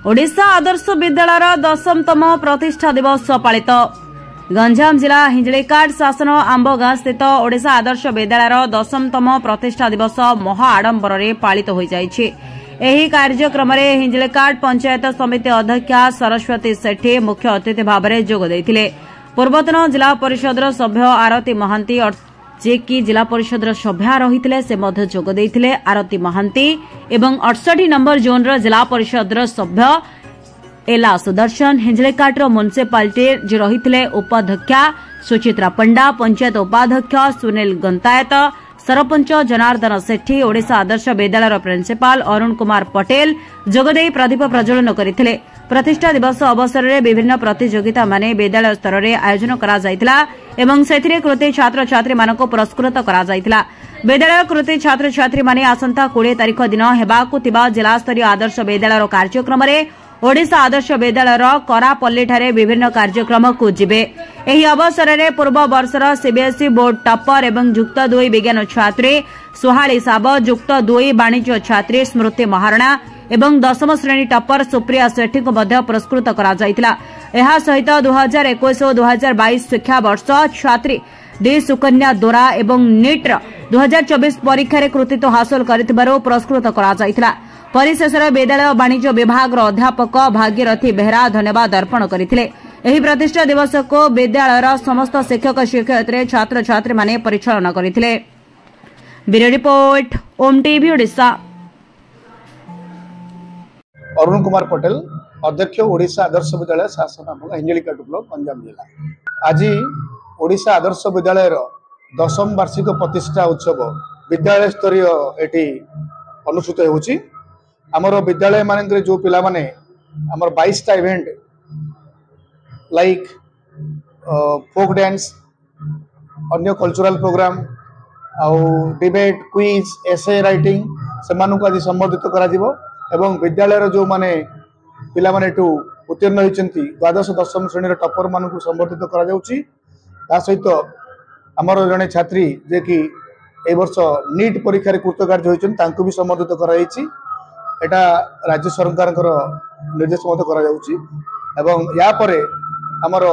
ओडिशा आदर्श विद्यालयर 10तम प्रतिष्ठा दिवस पालित। गंजाम जिला हिंजलीकाट शासन आंबगां स्थित ओडिशा आदर्श विद्यालयर 10तम प्रतिष्ठा दिवस महा आडंबर पालित हो जाइछि। एही कार्यक्रम में हिंजलीकाट पंचायत समिति अध्यक्षा सरस्वती सेठी मुख्य अतिथि भाव में जोग देथिले। पूर्वतन जिला परिषद सभ्य आरती महांती जे कि जिला परिषद सभ्या रही से जोग देथिले। आरती महांती एवं 68 नंबर जोन जिला परिषद सभ्य एला सुदर्शन, हिंजलीकाट म्युनिसिपालिटी जे रही उपाध्यक्षा सुचित्रा पंडा, पंचायत उपाध्यक्ष सुनील गंतायत, सरपंच जनार्दन सेठी, ओडिशा आदर्श विद्यालय प्रिंसिपाल अरुण कुमार पटेल जोगदे प्रदीप प्रज्वलन करथिले। प्रतिष्ठा दिवस अवसर में विभिन्न प्रतियोगिता माने विद्यालय स्तर में आयोजन करा जायतिला एवं सेथिरे कृति छात्र छात्री मानको पुरस्कृत करा जायतिला। विद्यालय कृति छात्र छात्री माने आसंता 20 तारिख दिन हेबाकु थिबा जिला स्तरीय आदर्श विद्यालय कार्यक्रम में ओडिशा आदर्श विद्यालयर करापल्ली ठारे विभिन्न कार्यक्रम को जिबे। एही अवसर में पूर्व वर्षर सीबीएसई बोर्ड टॉपर एवं युक्त 2 विज्ञान छात्री सुहाली साब, युक्त 2 वाणिज्य छात्री स्मृति महारणा एवं 10म श्रेणी टॉपर सुप्रिया सेठी को मध्य पुरस्कृत करा जायतिला। एहा सहित 2021 और 2022 शिक्षा वर्ष छात्री डी सुकन्या दोरा एवं नीट 2024 परीक्षा कृतित्व हासिल करथिबारो पुरस्कृत करा जायतिला। परिशेष विद्यालय वाणिज्य विभाग अध्यापक भागीरथी बेहरा धन्यवाद अर्पण करथिले। एही प्रतिष्ठा दिवस को विद्यालयर समस्त शिक्षक शिक्षयित्री छात्र छात्री माने परिचालन करथिले। ब्यूरो रिपोर्ट ओम टीवी ओडिशा। अरुण कुमार पटेल, अध्यक्ष ओडिशा आदर्श विद्यालय शासन हिंजलीकाट ब्लॉक गंजाम जिला। आज ओडिशा आदर्श विद्यालय 10म वार्षिक प्रतिष्ठा उत्सव विद्यालय स्तरीय एटी अनुष्ठित होउची। आमर विद्यालय मानक जो पिला माने आमर 22टा इवेंट लाइक फोक डांस, अन्य कल्चरल प्रोग्राम आउ डिबेट, क्विज, एसे राइटिंग से मानक आज संबोधित करा जिवो एवं विद्यालय जो माने पिला माने टू उत्तीर्ण होइचंती द्वादश 10म श्रेणी टॉपर मानक संबोधित करा जाउची। ता सहित आमर जने छात्री जे कि ए वर्ष नीट परीक्षा कृतकार्य होइचन तांको भी संबोधित करा जायछि। एटा राज्य सरकार निर्देश मत करा जाउची एवं या परे आमर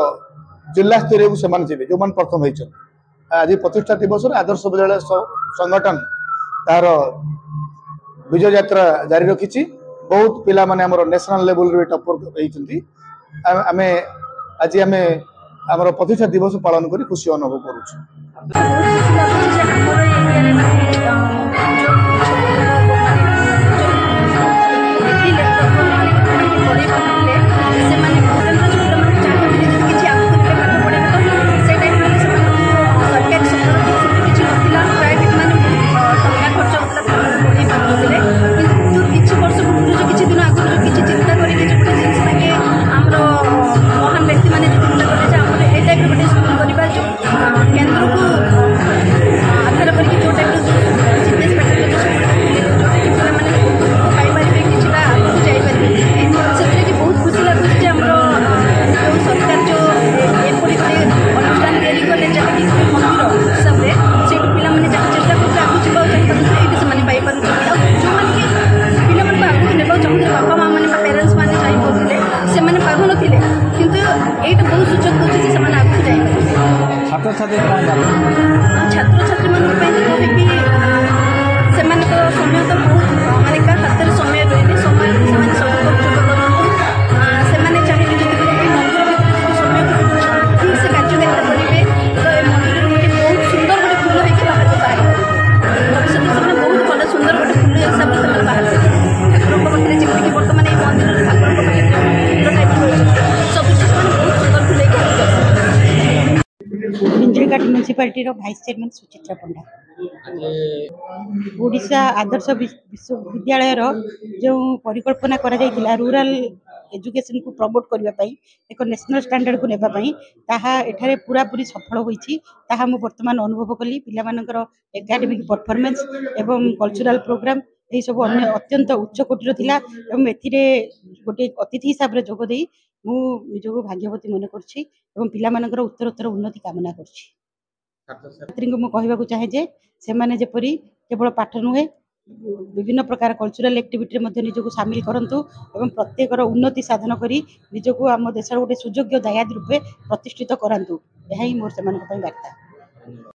जिला स्तरीय से मान जेबे जो मान प्रथम होइचन। आज प्रतिष्ठा दिवस आदर्श विद्यालय संगठन तार विजय यात्रा जारी रखी। बहुत पिला माने आमर नेशनल लेवल रे टॉपर होइचंती। आमे आज आमे आमर प्रतिष्ठा दिवस पालन करी खुशी अनुभव करूछु। छात्र छात्री मान समय तो बहुत माने का हाथ समय रही समय चाहिए समय ठीक से कार्यक्रम करेंगे तो मंदिर गोटे बहुत सुंदर गोटे फूल होकर भविष्य बहुत भल सुंदर गोटे फूल हिसाब से बाहर ठाकुर पाखे जमीक बर्तमान ये मंदिर ठाकुर सब बहुत सुंदर फूल हिंजलीकाट म्युनिसिपालिटी भाइस चेयरमैन सुचित्रा पंडा। ओडिशा आदर्श विश्वविद्यालय जो परिकल्पना करा जायतिला रूरल एजुकेशन को प्रमोट करने एक नेशनल स्टैंडर्ड को नेबाई ताहा एठारे पूरा पूरी सफल होईछि। ताहा मु वर्तमान अनुभव कली पिला मानकर एकाडेमिक परफॉर्मेंस एवं कल्चरल प्रोग्राम यही सब अत्यंत उच्च कोटीर थिला एवं एथिरे गोटे अतिथि हिसाब रे जोग देई मु निजको भाग्यवती मन करछि एवं पिला मानकर उत्तरोत्तर उन्नति कामना करछि। छात्री को मु कहबाकू चाहे जे से माने जेपरी केवल पाठ नुहे विभिन्न प्रकार कल्चरल एक्टिविटी निजक सामिल करंतु एवं प्रत्येकर उन्नति साधन करी निजक आम देश गोटे सुयोग्य दायाद रूपे प्रतिष्ठित करंतु यही मोर से वार्ता।